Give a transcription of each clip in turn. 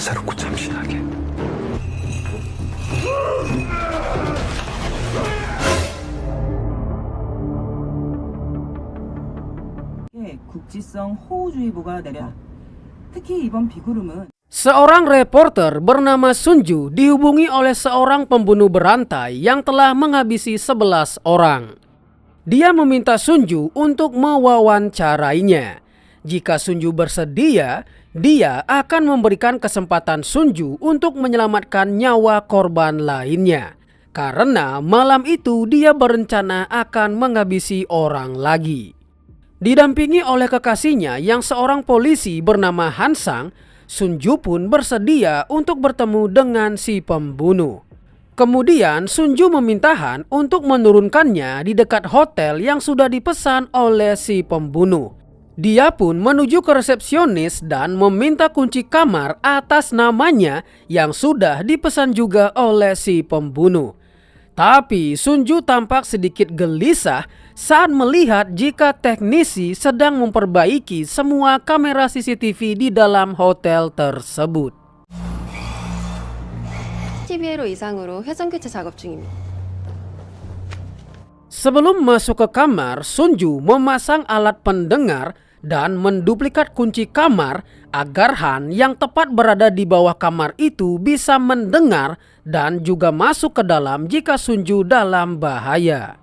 새롭고 참신하게. 국지성 호우주의보가 내려. 특히 이번 비구름은 Seorang reporter bernama Sunju dihubungi oleh seorang pembunuh berantai yang telah menghabisi 11 orang. Dia meminta Sunju untuk mewawancarainya. Jika Sunju bersedia, dia akan memberikan kesempatan Sunju untuk menyelamatkan nyawa korban lainnya. Karena malam itu dia berencana akan menghabisi orang lagi. Didampingi oleh kekasihnya yang seorang polisi bernama Hansang, Sunju pun bersedia untuk bertemu dengan si pembunuh. Kemudian Sunju meminta Han untuk menurunkannya di dekat hotel yang sudah dipesan oleh si pembunuh. Dia pun menuju ke resepsionis dan meminta kunci kamar atas namanya yang sudah dipesan juga oleh si pembunuh. Tapi Sunju tampak sedikit gelisah saat melihat jika teknisi sedang memperbaiki semua kamera CCTV di dalam hotel tersebut. TV로 이상으로 회전 교체 작업 중입니다. Sebelum masuk ke kamar, Sunju memasang alat pendengar dan menduplikat kunci kamar agar Han yang tepat berada di bawah kamar itu bisa mendengar dan juga masuk ke dalam jika Sunju dalam bahaya.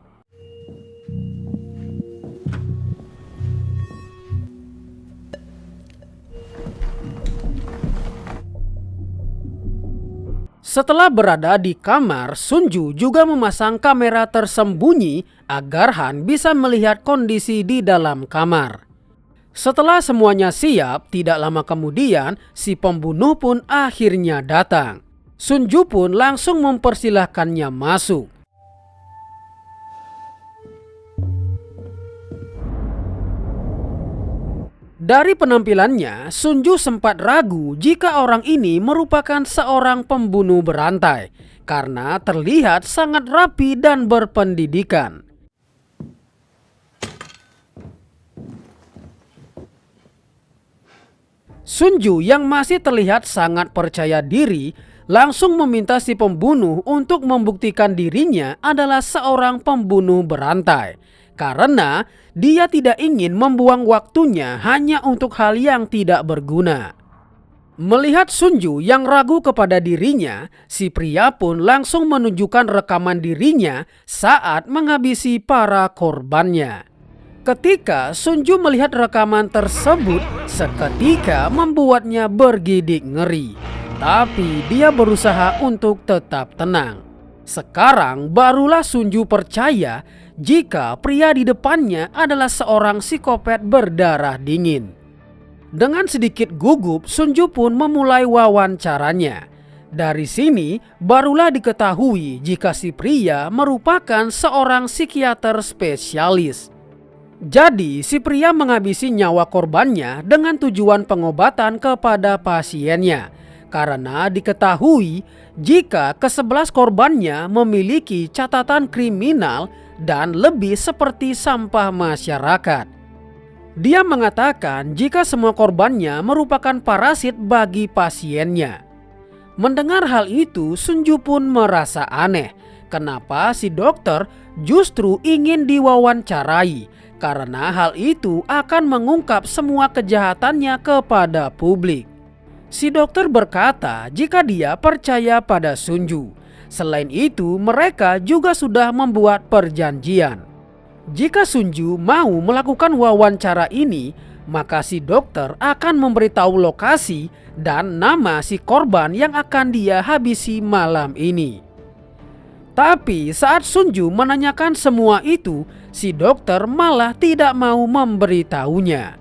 Setelah berada di kamar, Sunju juga memasang kamera tersembunyi agar Han bisa melihat kondisi di dalam kamar. Setelah semuanya siap, tidak lama kemudian si pembunuh pun akhirnya datang. Sunju pun langsung mempersilahkannya masuk. Dari penampilannya, Sunju sempat ragu jika orang ini merupakan seorang pembunuh berantai karena terlihat sangat rapi dan berpendidikan. Sunju yang masih terlihat sangat percaya diri langsung meminta si pembunuh untuk membuktikan dirinya adalah seorang pembunuh berantai. Karena dia tidak ingin membuang waktunya hanya untuk hal yang tidak berguna. Melihat Sunju yang ragu kepada dirinya, si pria pun langsung menunjukkan rekaman dirinya saat menghabisi para korbannya. Ketika Sunju melihat rekaman tersebut, seketika membuatnya bergidik ngeri. Tapi dia berusaha untuk tetap tenang. Sekarang barulah Sunju percaya jika pria di depannya adalah seorang psikopat berdarah dingin. Dengan sedikit gugup, Sunju pun memulai wawancaranya. Dari sini barulah diketahui jika si pria merupakan seorang psikiater spesialis. Jadi si pria menghabisi nyawa korbannya dengan tujuan pengobatan kepada pasiennya. Karena diketahui jika ke-11 korbannya memiliki catatan kriminal dan lebih seperti sampah masyarakat. Dia mengatakan jika semua korbannya merupakan parasit bagi pasiennya. Mendengar hal itu, Sunju pun merasa aneh. Kenapa si dokter justru ingin diwawancarai? Karena hal itu akan mengungkap semua kejahatannya kepada publik. Si dokter berkata jika dia percaya pada Sunju. Selain itu, mereka juga sudah membuat perjanjian. Jika Sunju mau melakukan wawancara ini, maka si dokter akan memberitahu lokasi dan nama si korban yang akan dia habisi malam ini. Tapi saat Sunju menanyakan semua itu, si dokter malah tidak mau memberitahunya.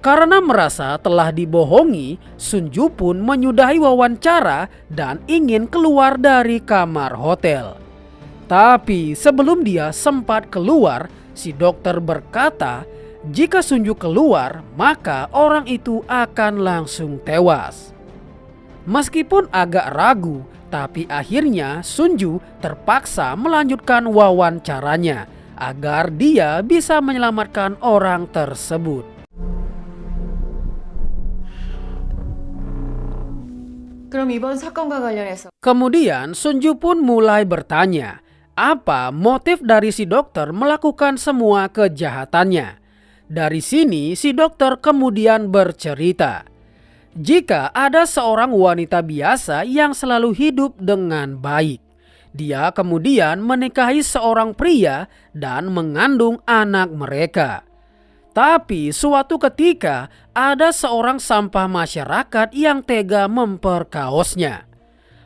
Karena merasa telah dibohongi, Sunju pun menyudahi wawancara dan ingin keluar dari kamar hotel. Tapi sebelum dia sempat keluar, si dokter berkata jika Sunju keluar, maka orang itu akan langsung tewas. Meskipun agak ragu, tapi akhirnya Sunju terpaksa melanjutkan wawancaranya agar dia bisa menyelamatkan orang tersebut. 그럼 이번 사건과 관련해서 Kemudian Sunju pun mulai bertanya, apa motif dari si dokter melakukan semua kejahatannya. Dari sini si dokter kemudian bercerita, jika ada seorang wanita biasa yang selalu hidup dengan baik. Dia kemudian menikahi seorang pria dan mengandung anak mereka. Tapi suatu ketika ada seorang sampah masyarakat yang tega memperkaosnya.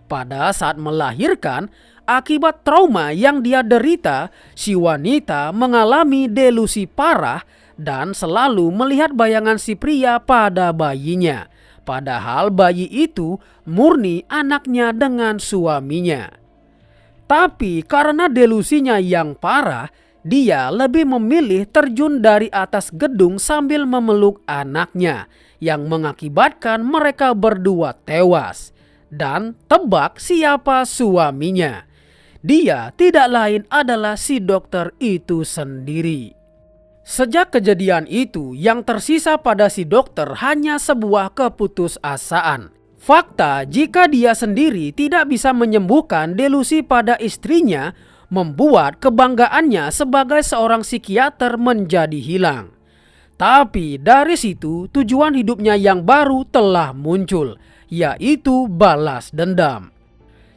Pada saat melahirkan, akibat trauma yang dia derita, si wanita mengalami delusi parah dan selalu melihat bayangan si pria pada bayinya. Padahal bayi itu murni anaknya dengan suaminya. Tapi karena delusinya yang parah, dia lebih memilih terjun dari atas gedung sambil memeluk anaknya, yang mengakibatkan mereka berdua tewas. Dan tebak siapa suaminya? Dia tidak lain adalah si dokter itu sendiri. Sejak kejadian itu, yang tersisa pada si dokter hanya sebuah keputusasaan. Fakta jika dia sendiri tidak bisa menyembuhkan delusi pada istrinya membuat kebanggaannya sebagai seorang psikiater menjadi hilang. Tapi dari situ tujuan hidupnya yang baru telah muncul, yaitu balas dendam.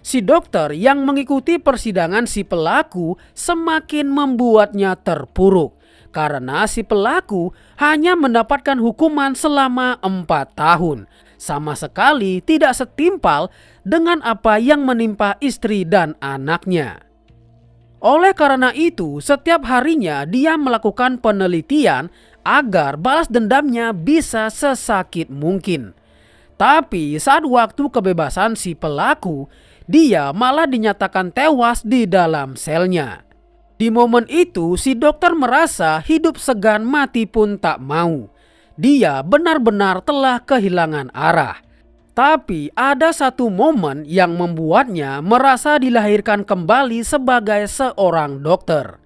Si dokter yang mengikuti persidangan si pelaku semakin membuatnya terpuruk. Karena si pelaku hanya mendapatkan hukuman selama 4 tahun. Sama sekali tidak setimpal dengan apa yang menimpa istri dan anaknya. Oleh karena itu, setiap harinya dia melakukan penelitian agar balas dendamnya bisa sesakit mungkin. Tapi saat waktu kebebasan si pelaku, dia malah dinyatakan tewas di dalam selnya. Di momen itu, si dokter merasa hidup segan mati pun tak mau. Dia benar-benar telah kehilangan arah. Tapi ada satu momen yang membuatnya merasa dilahirkan kembali sebagai seorang dokter.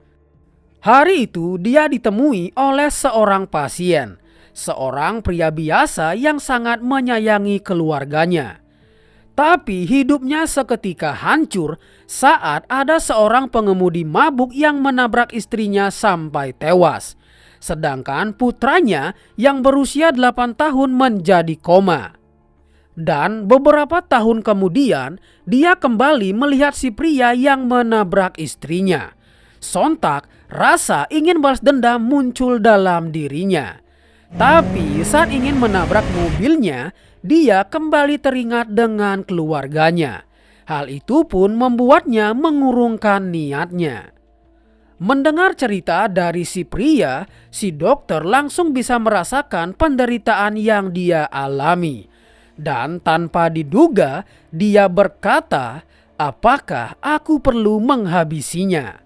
Hari itu dia ditemui oleh seorang pasien, seorang pria biasa yang sangat menyayangi keluarganya. Tapi hidupnya seketika hancur saat ada seorang pengemudi mabuk yang menabrak istrinya sampai tewas. Sedangkan putranya yang berusia 8 tahun menjadi koma. Dan beberapa tahun kemudian dia kembali melihat si pria yang menabrak istrinya. Sontak rasa ingin balas dendam muncul dalam dirinya. Tapi saat ingin menabrak mobilnya, dia kembali teringat dengan keluarganya. Hal itu pun membuatnya mengurungkan niatnya. Mendengar cerita dari si pria, si dokter langsung bisa merasakan penderitaan yang dia alami. Dan tanpa diduga, dia berkata, "Apakah aku perlu menghabisinya?"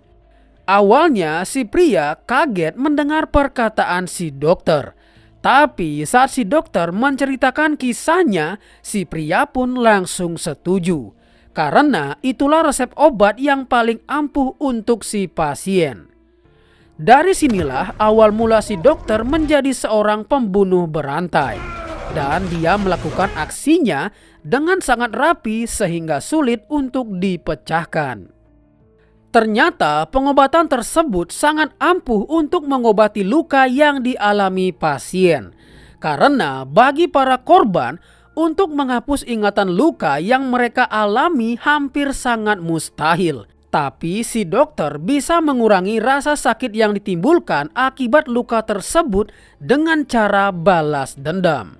Awalnya si pria kaget mendengar perkataan si dokter. Tapi saat si dokter menceritakan kisahnya, si pria pun langsung setuju. Karena itulah resep obat yang paling ampuh untuk si pasien. Dari sinilah awal mula si dokter menjadi seorang pembunuh berantai. Dan dia melakukan aksinya dengan sangat rapi sehingga sulit untuk dipecahkan. Ternyata pengobatan tersebut sangat ampuh untuk mengobati luka yang dialami pasien. Karena bagi para korban, untuk menghapus ingatan luka yang mereka alami hampir sangat mustahil. Tapi si dokter bisa mengurangi rasa sakit yang ditimbulkan akibat luka tersebut dengan cara balas dendam.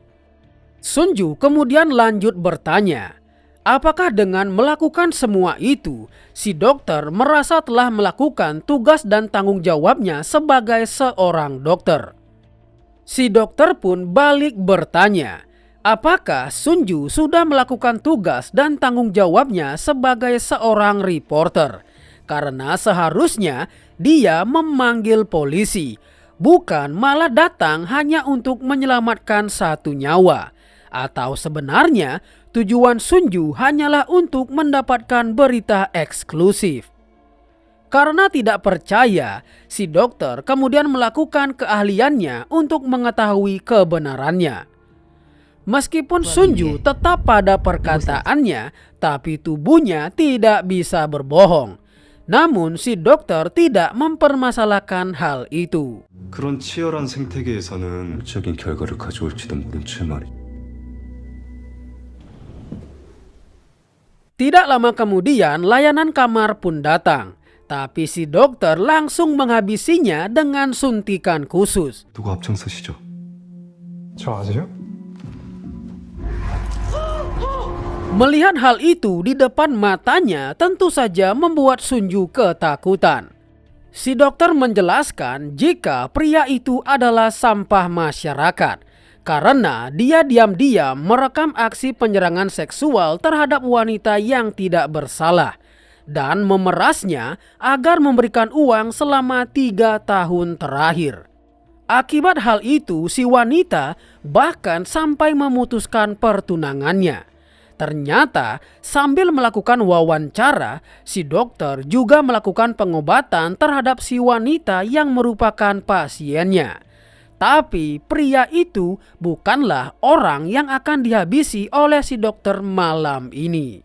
Sunju kemudian lanjut bertanya, apakah dengan melakukan semua itu, si dokter merasa telah melakukan tugas dan tanggung jawabnya sebagai seorang dokter? Si dokter pun balik bertanya, apakah Sunju sudah melakukan tugas dan tanggung jawabnya sebagai seorang reporter? Karena seharusnya dia memanggil polisi, bukan malah datang hanya untuk menyelamatkan satu nyawa. Atau sebenarnya tujuan Sunju hanyalah untuk mendapatkan berita eksklusif. Karena tidak percaya, si dokter kemudian melakukan keahliannya untuk mengetahui kebenarannya. Meskipun Sunju tetap pada perkataannya, tapi tubuhnya tidak bisa berbohong. Namun si dokter tidak mempermasalahkan hal itu. 그런 치열한 생태계에서는 적인 결과를 가져올지도 모른 채 말이. Tidak lama kemudian layanan kamar pun datang. Tapi si dokter langsung menghabisinya dengan suntikan khusus. 누가 앞장서시죠? 저 아세요? Melihat hal itu di depan matanya tentu saja membuat Sunju ketakutan. Si dokter menjelaskan jika pria itu adalah sampah masyarakat karena dia diam-diam merekam aksi penyerangan seksual terhadap wanita yang tidak bersalah dan memerasnya agar memberikan uang selama 3 tahun terakhir. Akibat hal itu si wanita bahkan sampai memutuskan pertunangannya. Ternyata sambil melakukan wawancara, si dokter juga melakukan pengobatan terhadap si wanita yang merupakan pasiennya. Tapi pria itu bukanlah orang yang akan dihabisi oleh si dokter malam ini.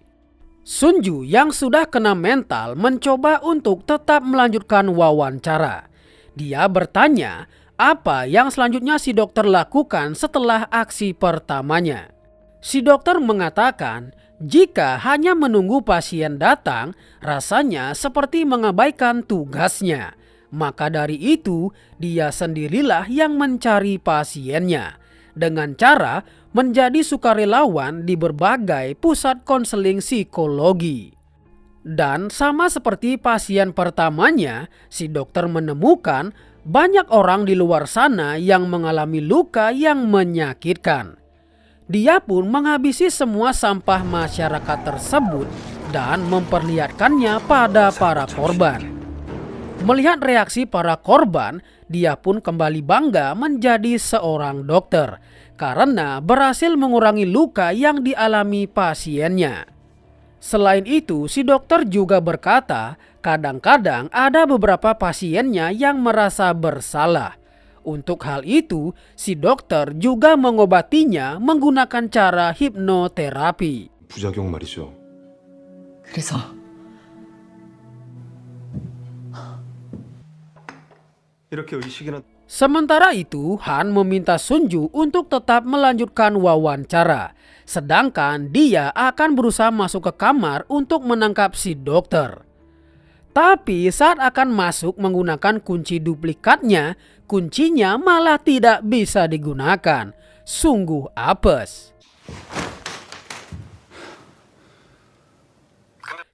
Sunju yang sudah kena mental mencoba untuk tetap melanjutkan wawancara. Dia bertanya apa yang selanjutnya si dokter lakukan setelah aksi pertamanya. Si dokter mengatakan jika hanya menunggu pasien datang rasanya seperti mengabaikan tugasnya. Maka dari itu dia sendirilah yang mencari pasiennya dengan cara menjadi sukarelawan di berbagai pusat konseling psikologi. Dan sama seperti pasien pertamanya, si dokter menemukan banyak orang di luar sana yang mengalami luka yang menyakitkan. Dia pun menghabisi semua sampah masyarakat tersebut dan memperlihatkannya pada para korban. Melihat reaksi para korban, dia pun kembali bangga menjadi seorang dokter karena berhasil mengurangi luka yang dialami pasiennya. Selain itu, si dokter juga berkata, kadang-kadang ada beberapa pasiennya yang merasa bersalah. Untuk hal itu, si dokter juga mengobatinya menggunakan cara hipnoterapi. 부작용 말이죠. 그래서 이렇게 의식이나 Sementara itu, Han meminta Sunju untuk tetap melanjutkan wawancara. Sedangkan dia akan berusaha masuk ke kamar untuk menangkap si dokter. Tapi saat akan masuk menggunakan kunci duplikatnya, kuncinya malah tidak bisa digunakan. Sungguh apes.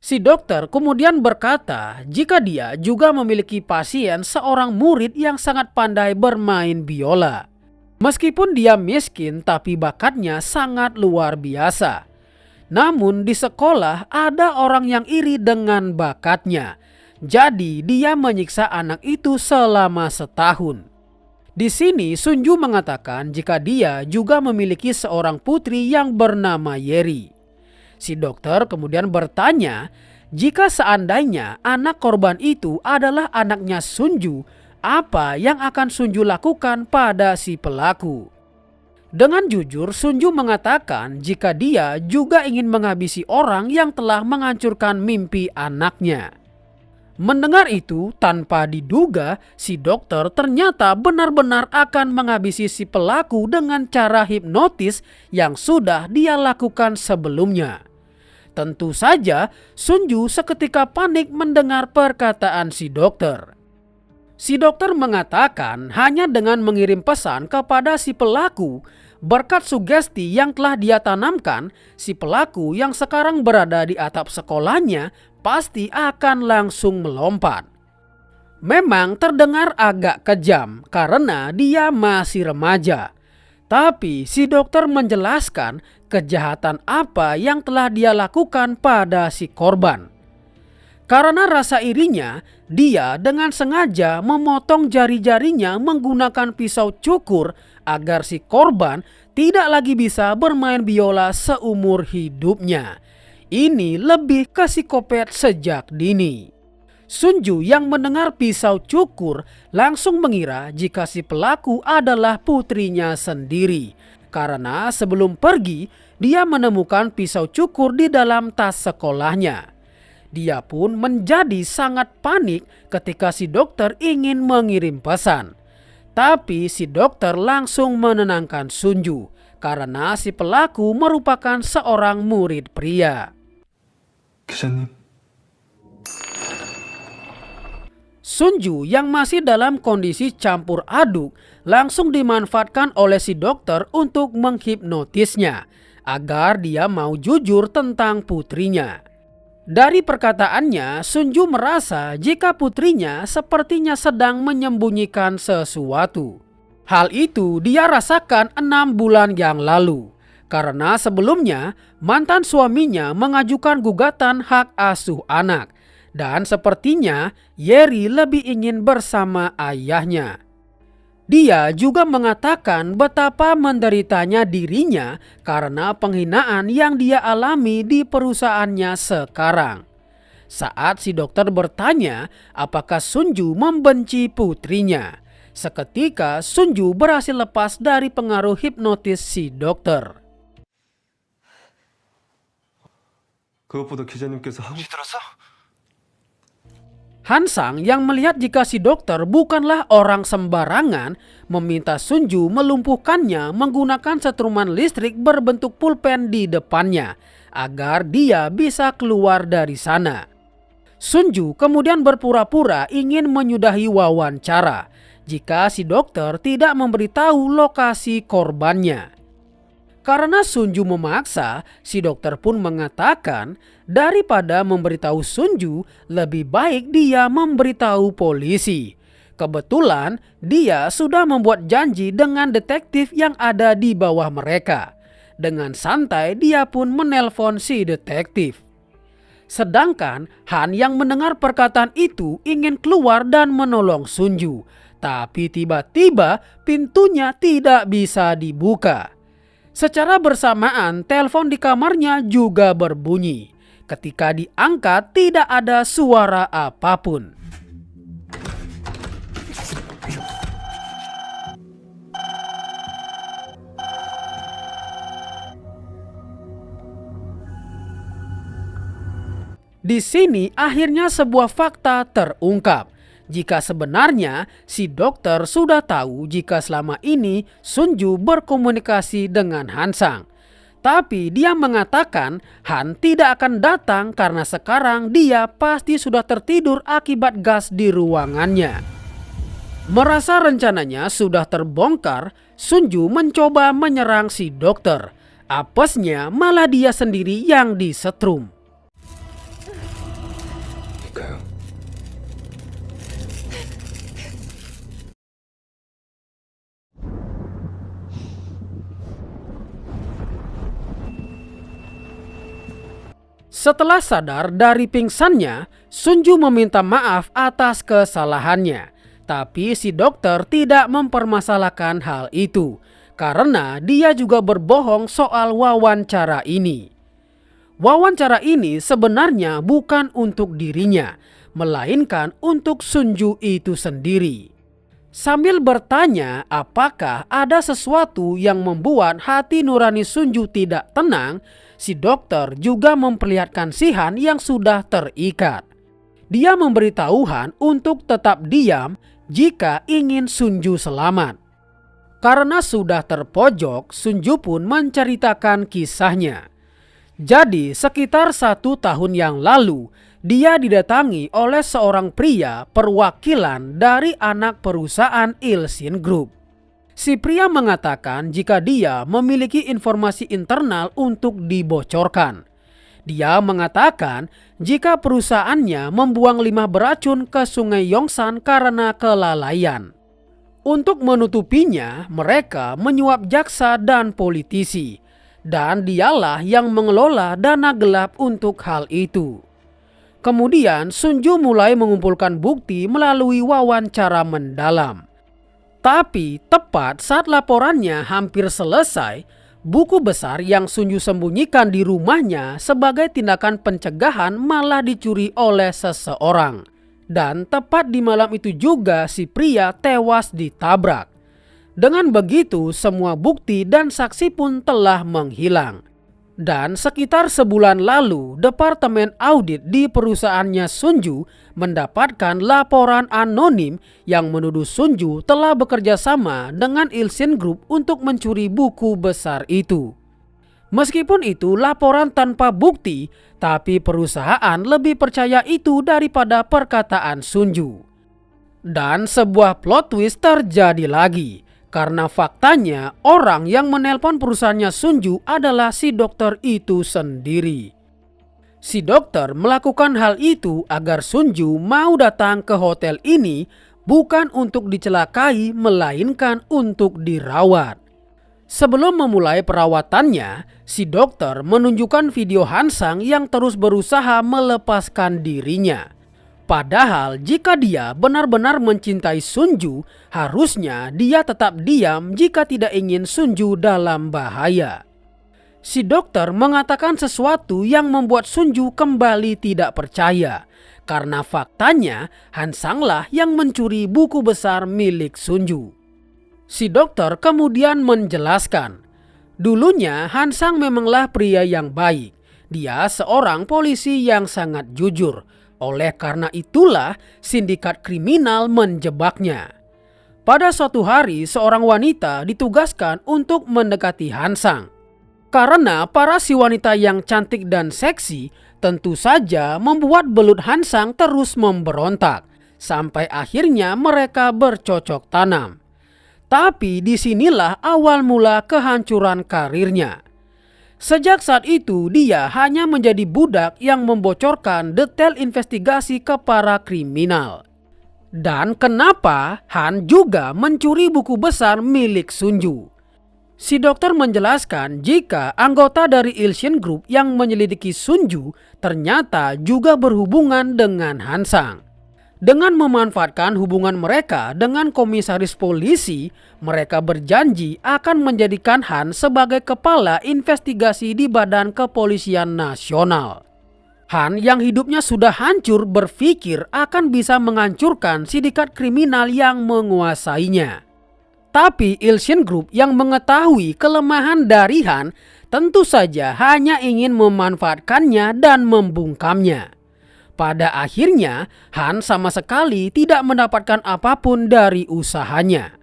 Si dokter kemudian berkata jika dia juga memiliki pasien seorang murid yang sangat pandai bermain biola. Meskipun dia miskin tapi bakatnya sangat luar biasa. Namun di sekolah ada orang yang iri dengan bakatnya. Jadi dia menyiksa anak itu selama setahun. Di sini Sunju mengatakan jika dia juga memiliki seorang putri yang bernama Yeri. Si dokter kemudian bertanya jika seandainya anak korban itu adalah anaknya Sunju, apa yang akan Sunju lakukan pada si pelaku? Dengan jujur Sunju mengatakan jika dia juga ingin menghabisi orang yang telah menghancurkan mimpi anaknya. Mendengar itu tanpa diduga si dokter ternyata benar-benar akan menghabisi si pelaku dengan cara hipnotis yang sudah dia lakukan sebelumnya. Tentu saja Sunju seketika panik mendengar perkataan si dokter. Si dokter mengatakan hanya dengan mengirim pesan kepada si pelaku, berkat sugesti yang telah dia tanamkan, si pelaku yang sekarang berada di atap sekolahnya pasti akan langsung melompat. Memang terdengar agak kejam karena dia masih remaja. Tapi si dokter menjelaskan kejahatan apa yang telah dia lakukan pada si korban. Karena rasa irinya, dia dengan sengaja memotong jari-jarinya menggunakan pisau cukur agar si korban tidak lagi bisa bermain biola seumur hidupnya. Ini lebih ke psikopat sejak dini. Sunju yang mendengar pisau cukur langsung mengira jika si pelaku adalah putrinya sendiri. karena sebelum pergi dia menemukan pisau cukur di dalam tas sekolahnya. Dia pun menjadi sangat panik ketika si dokter ingin mengirim pesan. Tapi si dokter langsung menenangkan Sunju karena si pelaku merupakan seorang murid pria. 기자님, Sunju yang masih dalam kondisi campur aduk langsung dimanfaatkan oleh si dokter untuk menghipnotisnya agar dia mau jujur tentang putrinya. Dari perkataannya, Sunju merasa jika putrinya sepertinya sedang menyembunyikan sesuatu. Hal itu dia rasakan 6 bulan yang lalu karena sebelumnya mantan suaminya mengajukan gugatan hak asuh anak. Dan sepertinya Yeri lebih ingin bersama ayahnya. Dia juga mengatakan betapa menderitanya dirinya karena penghinaan yang dia alami di perusahaannya sekarang. Saat si dokter bertanya apakah Sunju membenci putrinya, seketika Sunju berhasil lepas dari pengaruh hipnotis si dokter. 그것보다 기자님께서 하고 들었어? Hansang yang melihat jika si dokter bukanlah orang sembarangan meminta Sunju melumpuhkannya menggunakan setruman listrik berbentuk pulpen di depannya agar dia bisa keluar dari sana. Sunju kemudian berpura-pura ingin menyudahi wawancara jika si dokter tidak memberitahu lokasi korbannya. Karena Sunju memaksa, si dokter pun mengatakan daripada memberitahu Sunju, lebih baik dia memberitahu polisi. Kebetulan dia sudah membuat janji dengan detektif yang ada di bawah mereka. Dengan santai dia pun menelpon si detektif. Sedangkan Han yang mendengar perkataan itu ingin keluar dan menolong Sunju. Tapi tiba-tiba pintunya tidak bisa dibuka. Secara bersamaan, telepon di kamarnya juga berbunyi. Ketika diangkat, tidak ada suara apapun. Di sini akhirnya sebuah fakta terungkap. Jika sebenarnya si dokter sudah tahu jika selama ini Sunju berkomunikasi dengan Hansang. Tapi dia mengatakan Han tidak akan datang karena sekarang dia pasti sudah tertidur akibat gas di ruangannya. Merasa rencananya sudah terbongkar, Sunju mencoba menyerang si dokter. Apesnya malah dia sendiri yang disetrum. 가요. Setelah sadar dari pingsannya, Sunju meminta maaf atas kesalahannya. Tapi si dokter tidak mempermasalahkan hal itu karena dia juga berbohong soal wawancara ini. Wawancara ini sebenarnya bukan untuk dirinya, melainkan untuk Sunju itu sendiri. Sambil bertanya apakah ada sesuatu yang membuat hati nurani Sunju tidak tenang, si dokter juga memperlihatkan si Han yang sudah terikat. Dia memberitahu Han untuk tetap diam jika ingin Sunju selamat. Karena sudah terpojok, Sunju pun menceritakan kisahnya. Jadi sekitar 1 tahun yang lalu, dia didatangi oleh seorang pria perwakilan dari anak perusahaan Ilsin Group. Si pria mengatakan jika dia memiliki informasi internal untuk dibocorkan. Dia mengatakan jika perusahaannya membuang limbah beracun ke sungai Yongsan karena kelalaian. Untuk menutupinya, mereka menyuap jaksa dan politisi. Dan dialah yang mengelola dana gelap untuk hal itu. Kemudian Sunju mulai mengumpulkan bukti melalui wawancara mendalam. Tapi tepat saat laporannya hampir selesai, buku besar yang Sunju sembunyikan di rumahnya sebagai tindakan pencegahan malah dicuri oleh seseorang. Dan tepat di malam itu juga si pria tewas ditabrak. Dengan begitu, semua bukti dan saksi pun telah menghilang. Dan sekitar sebulan lalu, Departemen Audit di perusahaannya Sunju mendapatkan laporan anonim yang menuduh Sunju telah bekerja sama dengan Ilsin Group untuk mencuri buku besar itu. Meskipun itu laporan tanpa bukti, tapi perusahaan lebih percaya itu daripada perkataan Sunju. Dan sebuah plot twist terjadi lagi. Karena faktanya orang yang menelpon perusahaannya Sunju adalah si dokter itu sendiri. Si dokter melakukan hal itu agar Sunju mau datang ke hotel ini bukan untuk dicelakai melainkan untuk dirawat. Sebelum memulai perawatannya, si dokter menunjukkan video Hansang yang terus berusaha melepaskan dirinya. Padahal jika dia benar-benar mencintai Sunju, harusnya dia tetap diam jika tidak ingin Sunju dalam bahaya. Si dokter mengatakan sesuatu yang membuat Sunju kembali tidak percaya. Karena faktanya Hansanglah yang mencuri buku besar milik Sunju. Si dokter kemudian menjelaskan, dulunya Hansang memanglah pria yang baik. Dia seorang polisi yang sangat jujur. Oleh karena itulah sindikat kriminal menjebaknya. Pada suatu hari seorang wanita ditugaskan untuk mendekati Hansang. Karena para si wanita yang cantik dan seksi tentu saja membuat belut Hansang terus memberontak. Sampai akhirnya mereka bercocok tanam. Tapi disinilah awal mula kehancuran karirnya. Sejak saat itu dia hanya menjadi budak yang membocorkan detail investigasi ke para kriminal. Dan kenapa Han juga mencuri buku besar milik Sunju? Si dokter menjelaskan jika anggota dari Ilsin Group yang menyelidiki Sunju ternyata juga berhubungan dengan Hansang. Dengan memanfaatkan hubungan mereka dengan komisaris polisi, mereka berjanji akan menjadikan Han sebagai kepala investigasi di Badan Kepolisian Nasional. Han yang hidupnya sudah hancur berpikir akan bisa menghancurkan sindikat kriminal yang menguasainya. Tapi Ilsin Group yang mengetahui kelemahan dari Han tentu saja hanya ingin memanfaatkannya dan membungkamnya. Pada akhirnya, Han sama sekali tidak mendapatkan apapun dari usahanya.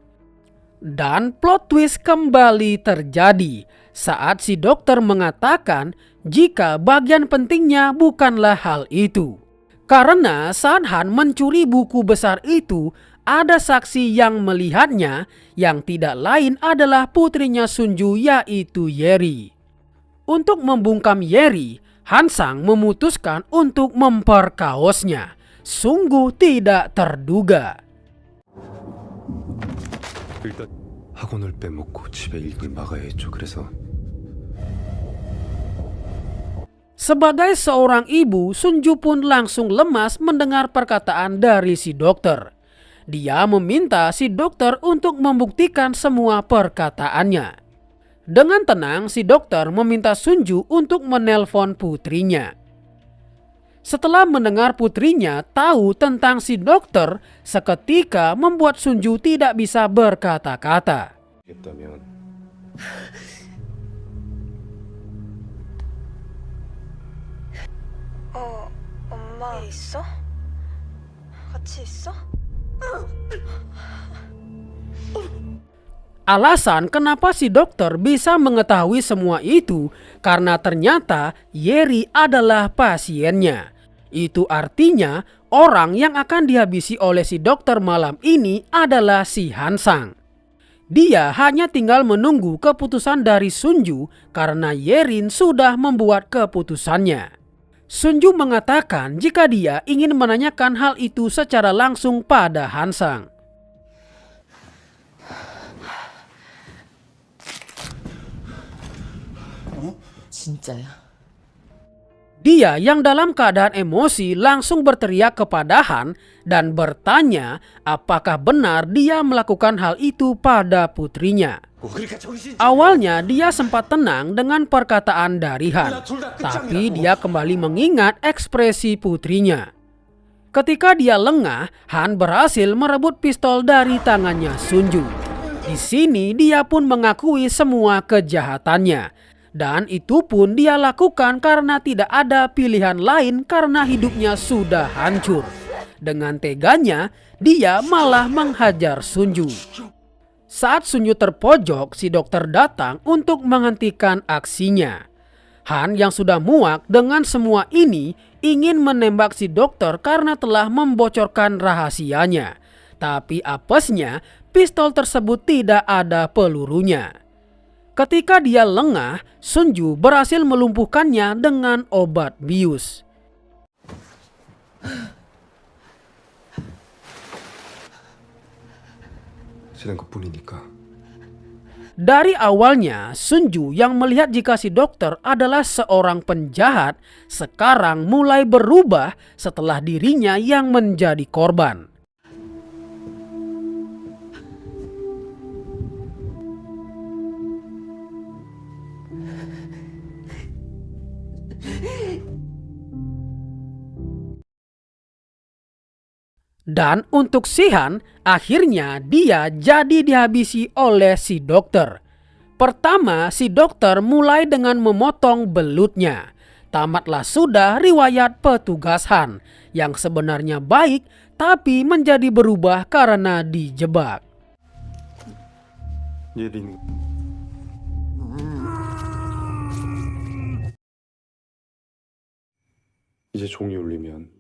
Dan plot twist kembali terjadi saat si dokter mengatakan jika bagian pentingnya bukanlah hal itu. Karena saat Han mencuri buku besar itu, ada saksi yang melihatnya yang tidak lain adalah putrinya Sunju yaitu Yeri. Untuk membungkam Yeri, Hansang memutuskan untuk memperkaosnya. Sungguh tidak terduga. 일단 학원을 빼먹고 집에 일을 막아야 했죠. 그래서 Sebagai seorang ibu, Sunju pun langsung lemas mendengar perkataan dari si dokter. Dia meminta si dokter untuk membuktikan semua perkataannya. Dengan tenang, si dokter meminta Sunju untuk menelpon putrinya. Setelah mendengar putrinya tahu tentang si dokter, seketika membuat Sunju tidak bisa berkata-kata. 했다면 엄마 있어? 같이 있어? Alasan kenapa si dokter bisa mengetahui semua itu karena ternyata Yeri adalah pasiennya. Itu artinya orang yang akan dihabisi oleh si dokter malam ini adalah si Hansang. Dia hanya tinggal menunggu keputusan dari Sunju karena Yerin sudah membuat keputusannya. Sunju mengatakan jika dia ingin menanyakan hal itu secara langsung pada Hansang. 진짜야? Dia yang dalam keadaan emosi langsung berteriak kepada Han dan bertanya apakah benar dia melakukan hal itu pada putrinya. Awalnya dia sempat tenang dengan perkataan dari Han, tapi dia kembali mengingat ekspresi putrinya. Ketika dia lengah, Han berhasil merebut pistol dari tangannya Sunju. Di sini dia pun mengakui semua kejahatannya. Dan itu pun dia lakukan karena tidak ada pilihan lain karena hidupnya sudah hancur. Dengan teganya, dia malah menghajar Sunju. Saat Sunju terpojok, si dokter datang untuk menghentikan aksinya. Han yang sudah muak dengan semua ini ingin menembak si dokter karena telah membocorkan rahasianya. Tapi apesnya, pistol tersebut tidak ada pelurunya. Ketika dia lengah, Sunju berhasil melumpuhkannya dengan obat bius. 지난 것뿐이니까. Dari awalnya, Sunju yang melihat jika si dokter adalah seorang penjahat, sekarang mulai berubah setelah dirinya yang menjadi korban. Dan untuk Sihan, akhirnya dia jadi dihabisi oleh si dokter. Pertama, si dokter mulai dengan memotong belutnya. Tamatlah sudah riwayat petugas Han, yang sebenarnya baik tapi menjadi berubah karena dijebak. 예린. 이제 종이 울리면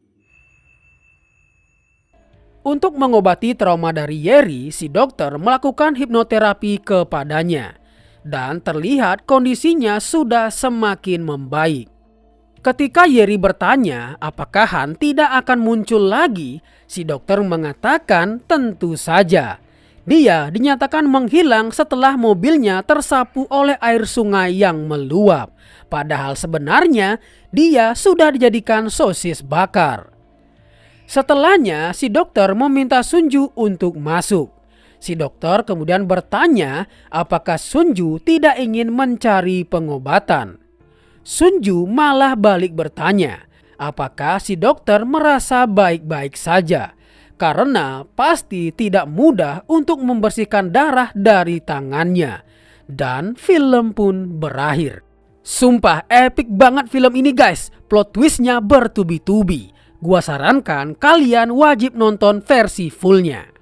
Untuk mengobati trauma dari Yeri, si dokter melakukan hipnoterapi kepadanya. Dan terlihat kondisinya sudah semakin membaik. Ketika Yeri bertanya apakah Han tidak akan muncul lagi, si dokter mengatakan tentu saja. Dia dinyatakan menghilang setelah mobilnya tersapu oleh air sungai yang meluap. Padahal sebenarnya dia sudah dijadikan sosis bakar. Setelahnya, si dokter meminta Sunju untuk masuk. Si dokter kemudian bertanya apakah Sunju tidak ingin mencari pengobatan. Sunju malah balik bertanya apakah si dokter merasa baik-baik saja. Karena pasti tidak mudah untuk membersihkan darah dari tangannya. Dan film pun berakhir. Sumpah epic banget film ini guys. Plot twistnya bertubi-tubi. Gua sarankan kalian wajib nonton versi fullnya.